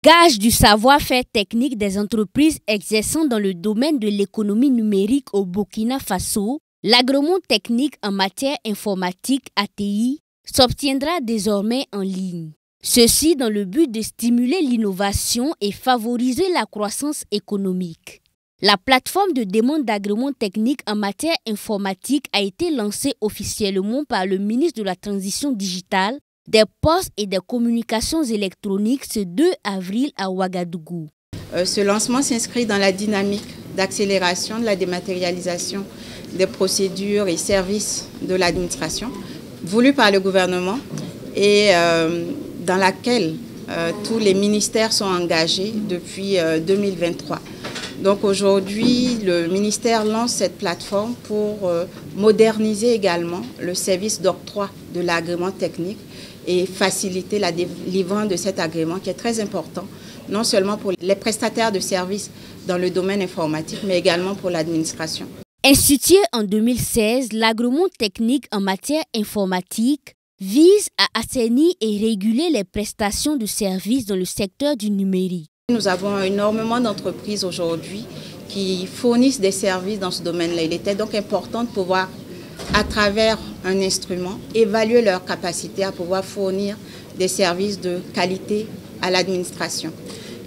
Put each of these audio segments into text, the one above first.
Gage du savoir-faire technique des entreprises exerçant dans le domaine de l'économie numérique au Burkina Faso, l'agrément technique en matière informatique ATI s'obtiendra désormais en ligne. Ceci dans le but de stimuler l'innovation et favoriser la croissance économique. La plateforme de demande d'agrément technique en matière informatique a été lancée officiellement par le ministre de la Transition digitale, des Postes et des Communications électroniques ce 2 avril à Ouagadougou. Ce lancement s'inscrit dans la dynamique d'accélération de la dématérialisation des procédures et services de l'administration voulue par le gouvernement et dans laquelle tous les ministères sont engagés depuis 2023. Donc aujourd'hui, le ministère lance cette plateforme pour moderniser également le service d'octroi de l'agrément technique et faciliter la délivrance de cet agrément qui est très important, non seulement pour les prestataires de services dans le domaine informatique, mais également pour l'administration. Institué en 2016, l'agrément technique en matière informatique vise à assainir et réguler les prestations de services dans le secteur du numérique. Nous avons énormément d'entreprises aujourd'hui qui fournissent des services dans ce domaine-là. Il était donc important de pouvoir, à travers un instrument, évaluer leur capacité à pouvoir fournir des services de qualité à l'administration.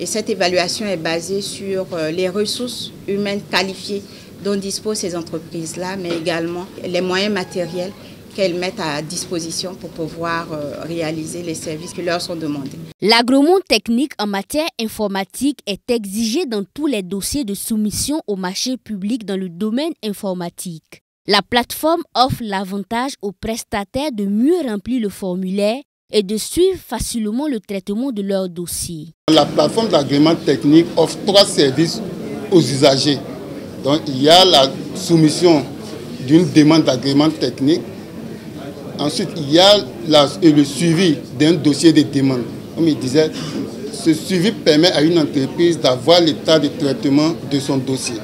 Et cette évaluation est basée sur les ressources humaines qualifiées dont disposent ces entreprises-là, mais également les moyens matériels qu'elles mettent à disposition pour pouvoir réaliser les services qui leur sont demandés. L'agrément technique en matière informatique est exigé dans tous les dossiers de soumission au marché public dans le domaine informatique. La plateforme offre l'avantage aux prestataires de mieux remplir le formulaire et de suivre facilement le traitement de leur dossier. La plateforme d'agrément technique offre 3 services aux usagers. Donc, il y a la soumission d'une demande d'agrément technique. Ensuite, il y a le suivi d'un dossier de demande. Comme il disait, ce suivi permet à une entreprise d'avoir l'état de traitement de son dossier.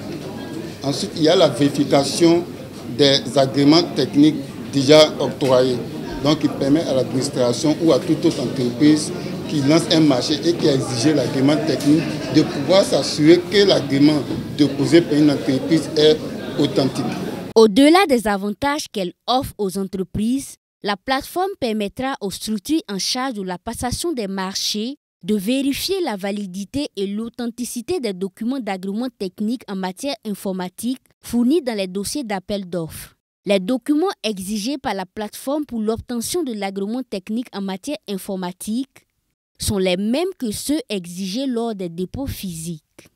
Ensuite, il y a la vérification des agréments techniques déjà octroyés. Donc, il permet à l'administration ou à toute autre entreprise qui lance un marché et qui a exigé l'agrément technique de pouvoir s'assurer que l'agrément déposé par une entreprise est authentique. Au-delà des avantages qu'elle offre aux entreprises, la plateforme permettra aux structures en charge de la passation des marchés de vérifier la validité et l'authenticité des documents d'agrément technique en matière informatique fournis dans les dossiers d'appel d'offres. Les documents exigés par la plateforme pour l'obtention de l'agrément technique en matière informatique sont les mêmes que ceux exigés lors des dépôts physiques.